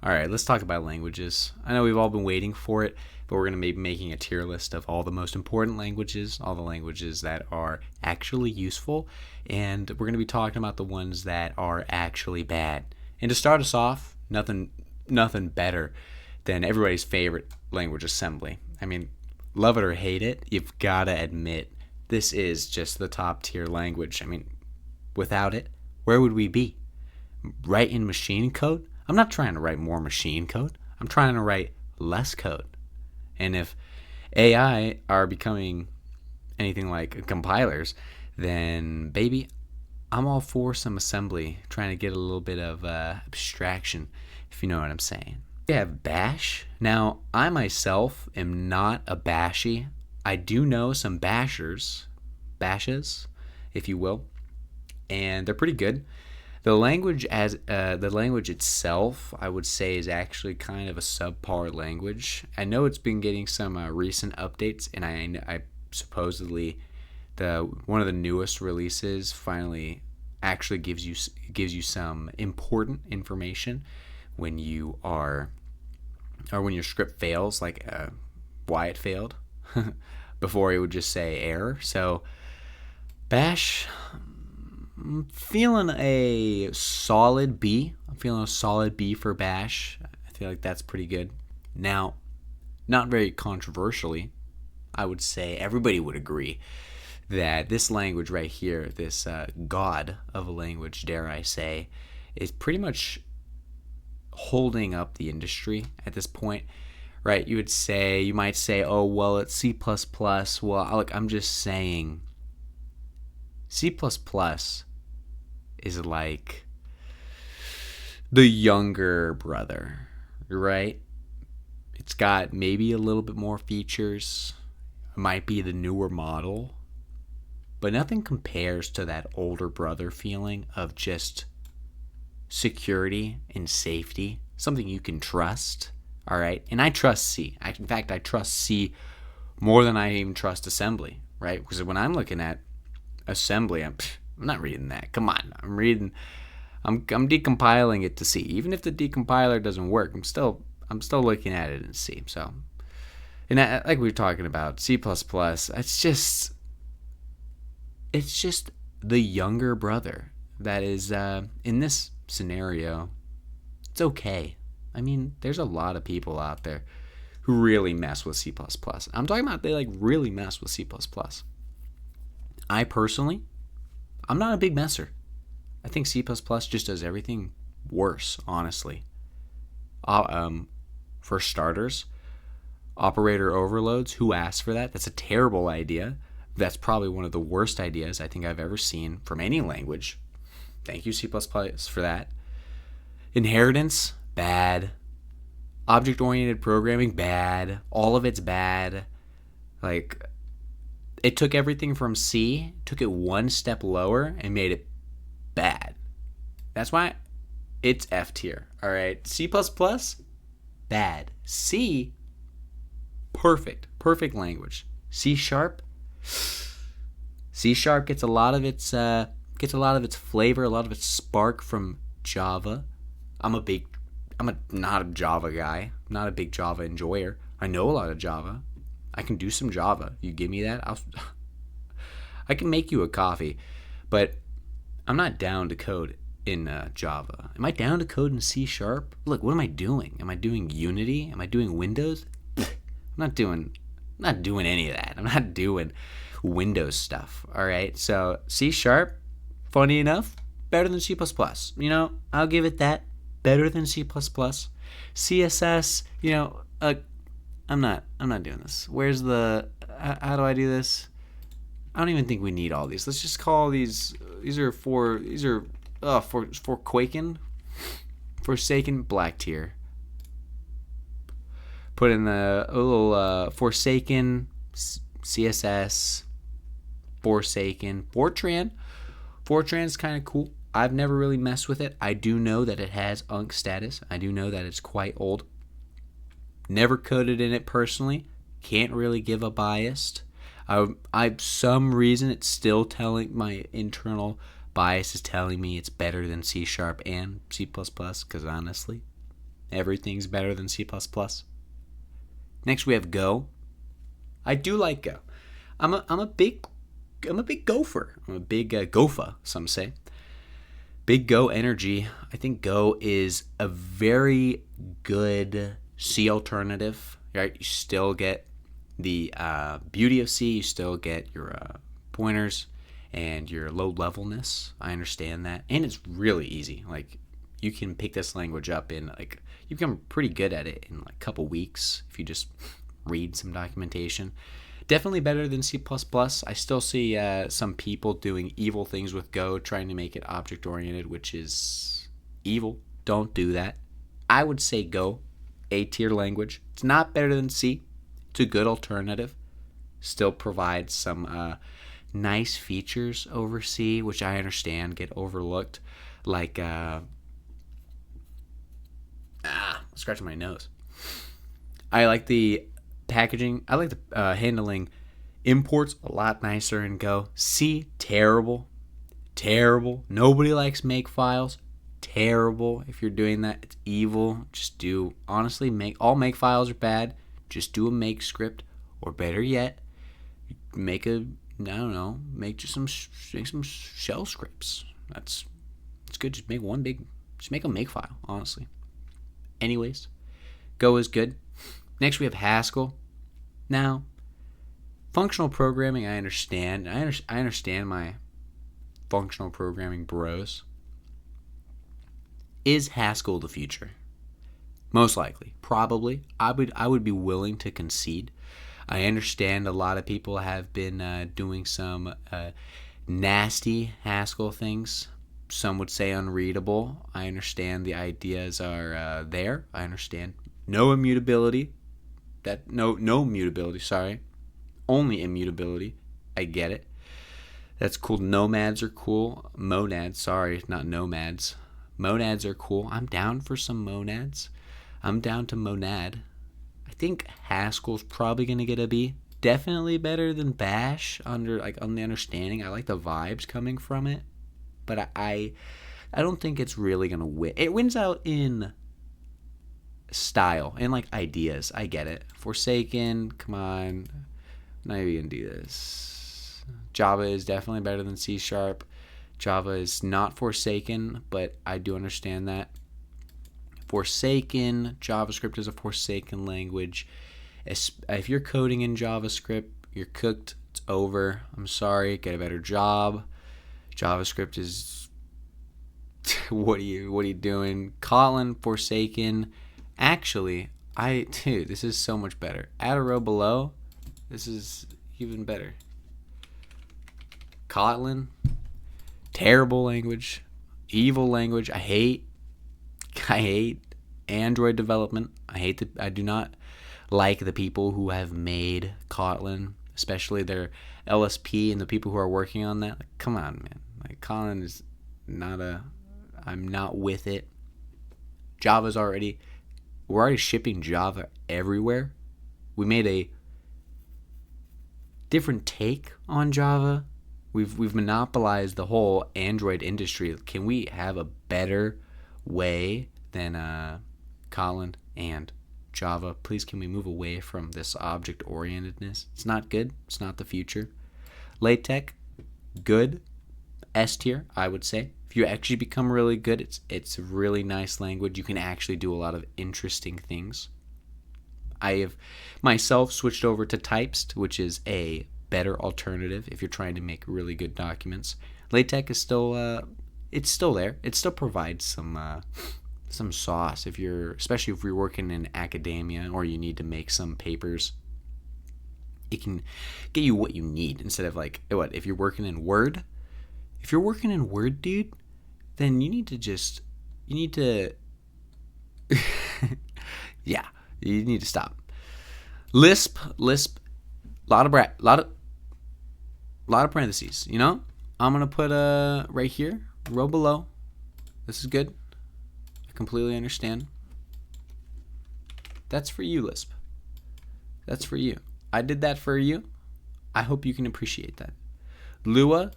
All right, let's talk about languages. I know we've all been waiting for it, but we're going to be making a tier list of all the most important languages, all the languages that are actually useful, and we're going to be talking about the ones that are actually bad. And to start us off, nothing better than everybody's favorite language, assembly. I mean, love it or hate it, you've got to admit this is just the top tier language. I mean, without it, where would we be? Write in machine code? I'm not trying to write more machine code. I'm trying to write less code. And if AI are becoming anything like compilers, then baby, I'm all for some assembly, trying to get a little bit of abstraction, if you know what I'm saying. We have Bash. Now, I myself am not a Bashy. I do know some bashes, if you will, and they're pretty good. The language itself, I would say, is actually kind of a subpar language. I know it's been getting some recent updates, and I supposedly the one of the newest releases finally actually gives you some important information when you are or when your script fails, like why it failed. Before it would just say error. So Bash, I'm feeling a solid B. I'm feeling a solid B for Bash. I feel like that's pretty good. Now, not very controversially, I would say everybody would agree that this language right here, this god of a language, dare I say, is pretty much holding up the industry at this point, right? You might say, oh, well, it's C++. Well, look, I'm just saying C++ is like the younger brother, right? It's got maybe a little bit more features. It might be the newer model, but nothing compares to that older brother feeling of just security and safety, something you can trust. All right. And I trust C. In fact, I trust C more than I even trust assembly, right? Because when I'm looking at assembly, I'm not reading that. Come on. I'm decompiling it to C. Even if the decompiler doesn't work, I'm still looking at it in C. So, and like we were talking about, C++, it's just the younger brother that is in this scenario. It's okay. I mean, there's a lot of people out there who really mess with C++. I'm talking about they like really mess with C++. I personally, I'm not a big messer. I think C++ just does everything worse, honestly. For starters, operator overloads. Who asked for that? That's a terrible idea. That's probably one of the worst ideas I think I've ever seen from any language. Thank you, C++, for that. Inheritance, bad. Object-oriented programming, bad. All of it's bad. Like, it took everything from C, took it one step lower, and made it bad. That's why it's F tier. All right, C++, bad. C, perfect language. C sharp gets a lot of its flavor, a lot of its spark from Java. I'm not a Java guy. I'm not a big Java enjoyer. I know a lot of Java. I can do some Java. You give me that, I can make you a coffee. But I'm not down to code in Java. Am I down to code in C sharp? Look, what am I doing? Am I doing Unity? Am I doing Windows? I'm not doing any of that. I'm not doing Windows stuff. All right. So C sharp, funny enough, better than C++. I'll give it that. Better than C++. CSS, I'm not doing this. Where's how do I do this? I don't even think we need all these. Let's just call these for Quaken, Forsaken, black tier. Put in a little Forsaken, CSS, Forsaken, Fortran. Fortran's kind of cool. I've never really messed with it. I do know that it has UNC status. I do know that it's quite old. Never coded in it personally. Can't really give a biased. Some reason it's still telling my internal bias is telling me it's better than C# and C++, because honestly, Everything's better than C++. Next we have Go. I do like Go. I'm a big gopher. I'm a big gopher, some say. Big Go energy. I think Go is a very good C alternative. Right? You still get the beauty of C. You still get your pointers and your low levelness. I understand that, and it's really easy. Like, you can pick this language up in like, you become pretty good at it in like a couple weeks if you just read some documentation. Definitely better than C++. I still see some people doing evil things with Go, trying to make it object oriented, which is evil. Don't do that. I would say Go, A tier language. It's not better than C. It's a good alternative. Still provides some nice features over C, which I understand get overlooked. Like, scratching my nose. I like the packaging. I like the handling imports a lot nicer in Go. C, terrible. Nobody likes make files. Terrible. If you're doing that, it's evil. Just do, honestly, all make files are bad. Just do a make script, or better yet, make make some shell scripts. It's good. Just make a make file, honestly. Anyways, Go is good. Next we have Haskell. Now, functional programming, I understand. I understand my functional programming bros. Is Haskell the future? Most likely. Probably. I would be willing to concede. I understand a lot of people have been doing some nasty Haskell things. Some would say unreadable. I understand the ideas are there. I understand no immutability. No mutability. Sorry, only immutability. I get it. That's cool. Nomads are cool. Monads. Sorry, not nomads. Monads are cool. I'm down for some monads. I'm down to monad. I think Haskell's probably gonna get a B. Definitely better than Bash on the understanding. I like the vibes coming from it, but I don't think it's really gonna win. It wins out in style and like ideas. I get it. Forsaken, come on, I'm not even gonna do this. Java is definitely better than C#. Java is not Forsaken, but I do understand that. Forsaken, JavaScript is a Forsaken language. If you're coding in JavaScript, you're cooked. It's over. I'm sorry. Get a better job. JavaScript is what are you doing? Kotlin, Forsaken. Actually, this is so much better. Add a row below. This is even better. Kotlin, terrible language, evil language. I hate Android development. I do not like the people who have made Kotlin, especially their LSP and the people who are working on that. Like, come on, man. Like, Kotlin is I'm not with it. We're already shipping Java everywhere. We made a different take on Java. We've monopolized the whole Android industry. Can we have a better way than Kotlin and Java? Please, can we move away from this object orientedness? It's not good. It's not the future. LaTeX, good. S tier, I would say. If you actually become really good, it's a really nice language. You can actually do a lot of interesting things. I have myself switched over to Typest, which is a better alternative if you're trying to make really good documents. LaTeX is still it's still there. It still provides some sauce especially if you're working in academia or you need to make some papers. It can get you what you need instead of if you're working in Word. If you're working in Word, dude, then you need to yeah, you need to stop. Lisp, lot of parentheses, you know? I'm going to put right here, row below. This is good. I completely understand. That's for you, Lisp. That's for you. I did that for you. I hope you can appreciate that. Lua,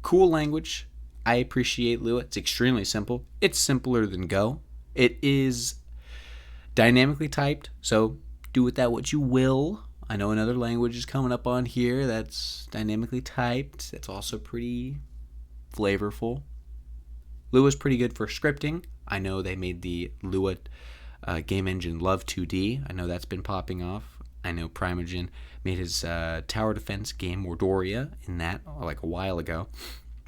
cool language. I appreciate Lua. It's extremely simple. It's simpler than Go. It is Dynamically typed, so do with that what you will. I know another language is coming up on here that's dynamically typed. That's also pretty flavorful. Lua's pretty good for scripting. I know they made the Lua game engine Love 2D. I know that's been popping off. I know Primogen made his tower defense game Mordoria in that like a while ago.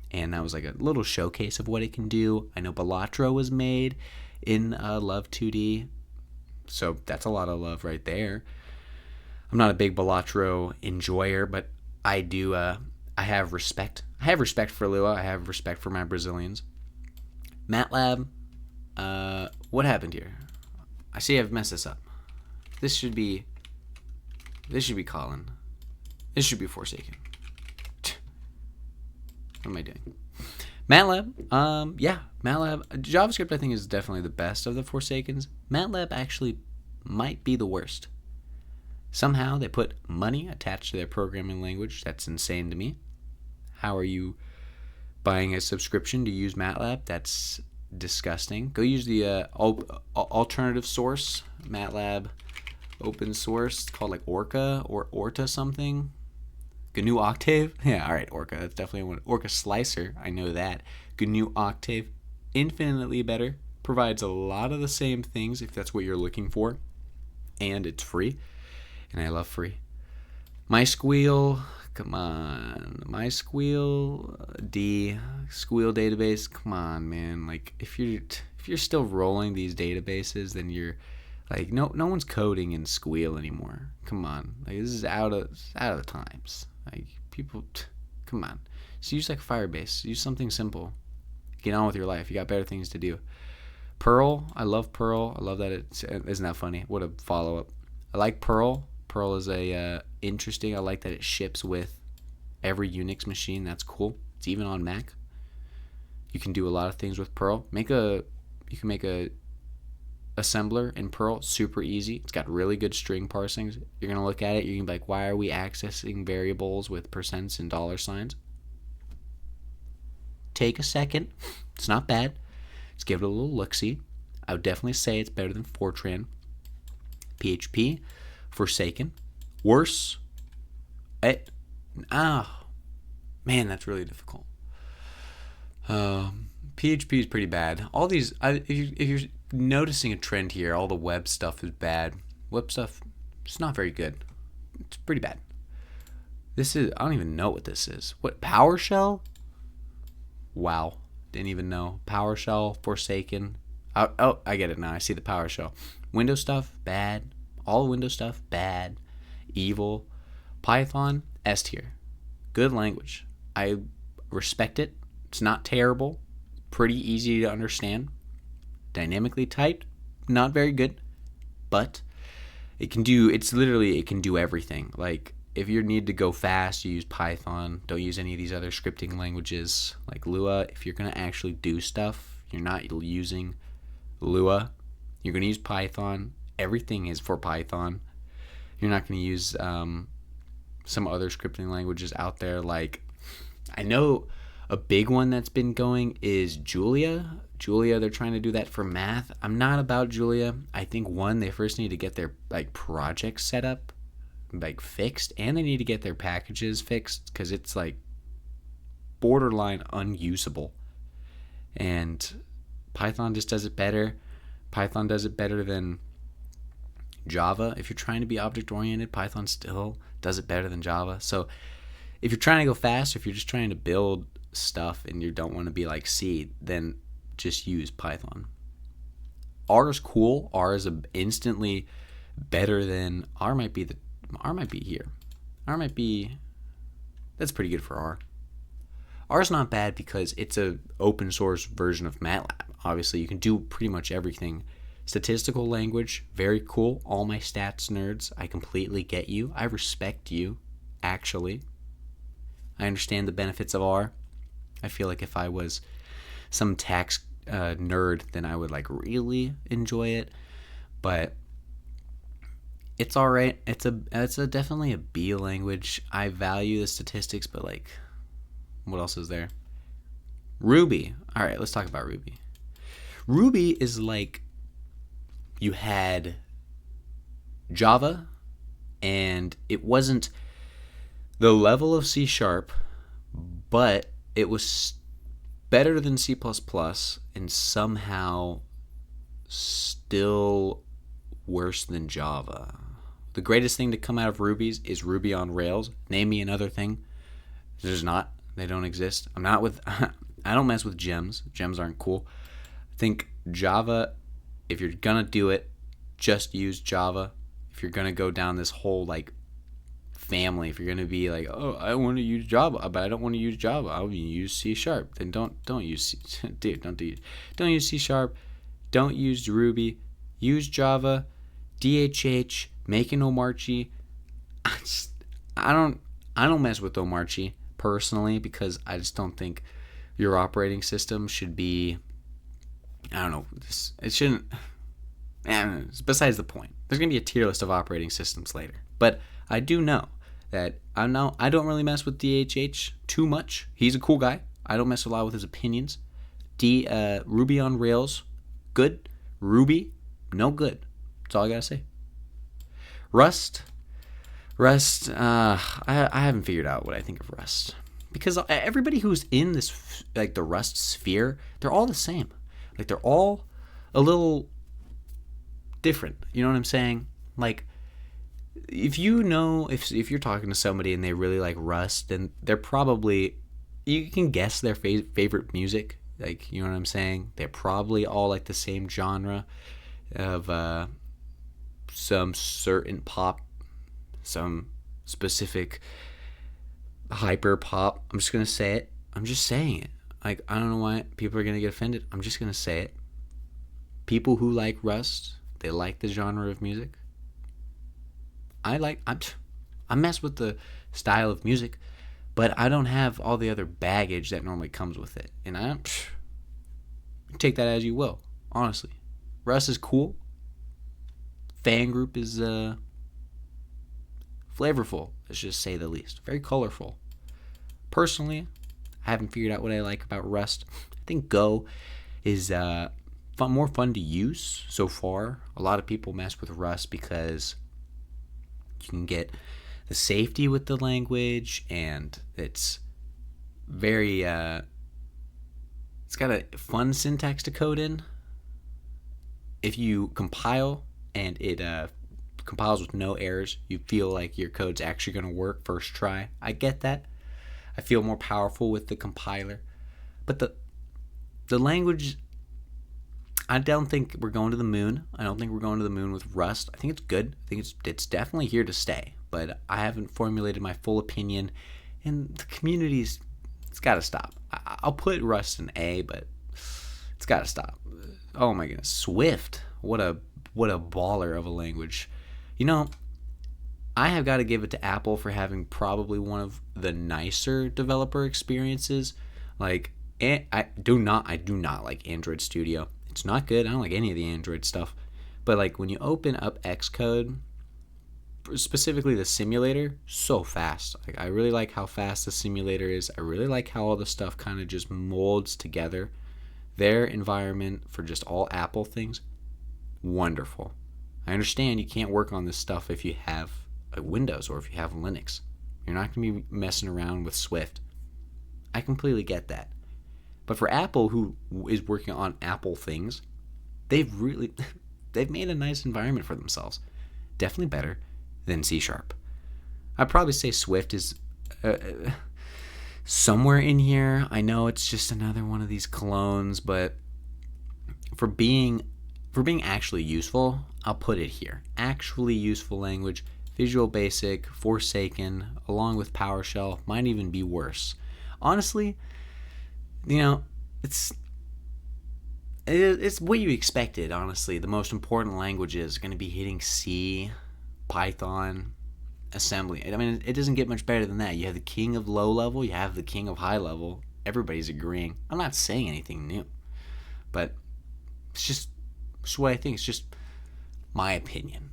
And that was like a little showcase of what it can do. I know Balatro was made in Love 2D. So that's a lot of love right there. I'm not a big Balatro enjoyer, but I do. I have respect. I have respect for Lua. I have respect for my Brazilians. MATLAB. What happened here? I see I've messed this up. This should be Colin. This should be Forsaken. What am I doing? MATLAB. Yeah, MATLAB. JavaScript I think is definitely the best of the Forsakens. MATLAB actually might be the worst. Somehow they put money attached to their programming language. That's insane to me. How are you buying a subscription to use MATLAB? That's disgusting. Go use the alternative source, MATLAB open source. It's called like Orca or Orta something. GNU Octave. Yeah, all right, Orca. That's definitely one. Orca Slicer. I know that. GNU Octave. Infinitely better. Provides a lot of the same things if that's what you're looking for. And it's free. And I love free. MySqueal. Come on. MySqueal. Squeal database. Come on, man. Like if you're still rolling these databases, then you're like no one's coding in Squeal anymore. Come on. Like this is out of the times. Like people, come on. Just use like Firebase. Use something simple. Get on with your life. You got better things to do. Perl. I love Perl. I love that isn't that funny? What a follow up. I like Perl. Perl is a interesting. I like that it ships with every Unix machine. That's cool. It's even on Mac. You can do a lot of things with Perl. You can make a assembler in Perl, super easy. It's got really good string parsings. You're going to look at it, you're going to be like, why are we accessing variables with percents and dollar signs? Take a second. It's not bad. Let's give it a little look-see. I would definitely say it's better than Fortran. PHP, Forsaken. Worse. Man, that's really difficult. PHP is pretty bad. All these, if you're noticing a trend here, all the web stuff is bad. Web stuff, it's not very good. It's pretty bad. I don't even know what this is. What, PowerShell? Wow, didn't even know. PowerShell, Forsaken. I get it now. I see the PowerShell. Windows stuff, bad. All Windows stuff, bad. Evil. Python, S tier. Good language. I respect it. It's not terrible. Pretty easy to understand. Dynamically typed, not very good, but it can do everything. Like if you need to go fast, you use Python. Don't use any of these other scripting languages like Lua. If you're going to actually do stuff, you're not using Lua. You're going to use Python. Everything is for Python. You're not going to use some other scripting languages out there. Like I know a big one that's been going is Julia. They're trying to do that for math. I'm not about Julia. I think they first need to get their like projects set up, like fixed, and they need to get their packages fixed because it's like borderline unusable. And Python just does it better. Python does it better than Java. If you're trying to be object oriented, Python still does it better than Java. So if you're trying to go fast, if you're just trying to build stuff and you don't want to be like C, then just use Python. R is cool. R is instantly better than R might be here. That's pretty good for R. R is not bad because it's a open source version of MATLAB. Obviously, you can do pretty much everything. Statistical language, very cool. All my stats nerds, I completely get you. I respect you, actually. I understand the benefits of R. I feel like if I was some tax nerd, then I would like really enjoy it. But it's all right. It's definitely a B language. I value the statistics, but like, what else is there? Ruby. All right, let's talk about Ruby. Ruby is like you had Java, and it wasn't the level of C Sharp, but it was better than C++ and somehow still worse than Java. The greatest thing to come out of Ruby's is Ruby on Rails. Name me another thing. There's not. They don't exist. I'm not with. I don't mess with gems. Gems aren't cool. I think Java, if you're gonna do it, just use Java. If you're gonna go down this whole like family, if you're gonna be like, oh, I want to use Java, but I don't want to use Java, I'll use C Sharp. Then don't use dude. Don't use C Sharp. Don't use Ruby. Use Java. DHH. Make an Omarchy. I don't mess with Omarchy personally because I just don't think your operating system should be. I don't know. It shouldn't. It's besides the point. There's gonna be a tier list of operating systems later, but I do know that I don't really mess with DHH too much. He's a cool guy. I don't mess a lot with his opinions. Ruby on Rails, good. Ruby, no good. That's all I gotta say. Rust. I haven't figured out what I think of Rust because everybody who's in this like the Rust sphere, they're all the same. Like they're all a little different. You know what I'm saying? Like if you know if you're talking to somebody and they really like Rust, then they're probably you can guess their favorite music. Like you know what I'm saying? They're probably all like the same genre of some certain pop, some specific hyper pop. I'm just gonna say it. I'm just saying it. Like I don't know why people are gonna get offended. I'm just gonna say it. People who like Rust, they like the genre of music. I mess with the style of music, but I don't have all the other baggage that normally comes with it. And I take that as you will. Honestly, Rust is cool. Fan group is flavorful, let's just say the least. Very colorful. Personally, I haven't figured out what I like about Rust. I think Go is more fun to use so far. A lot of people mess with Rust because you can get the safety with the language, and it's very it's got a fun syntax to code in. If you compile and it compiles with no errors, you feel like your code's actually going to work first try. I get that. I feel more powerful with the compiler. But the language, I don't think we're going to the moon. I don't think we're going to the moon with Rust. I think it's good. I think it's definitely here to stay. But I haven't formulated my full opinion. And the community's, it's got to stop. I'll put Rust in A, but it's got to stop. Oh my goodness. Swift. What a baller of a language. You know, I have got to give it to Apple for having probably one of the nicer developer experiences. Like, I do not like Android Studio. It's not good. I don't like any of the Android stuff. But like when you open up Xcode, specifically the simulator, so fast. Like I really like how fast the simulator is. I really like how all the stuff kind of just molds together. Their environment for just all Apple things, wonderful. I understand you can't work on this stuff if you have a Windows or if you have Linux. You're not going to be messing around with Swift. I completely get that. But for Apple, who is working on Apple things, they've made a nice environment for themselves. Definitely better than C Sharp. I'd probably say Swift is somewhere in here. I know it's just another one of these clones, but for being actually useful, I'll put it here. Actually useful language, Visual Basic, Forsaken, along with PowerShell, might even be worse. Honestly, you know, it's what you expected, honestly. The most important languages are going to be hitting C, Python, assembly. I mean, it doesn't get much better than that. You have the king of low level, you have the king of high level. Everybody's agreeing. I'm not saying anything new, but it's just what I think. It's just my opinion.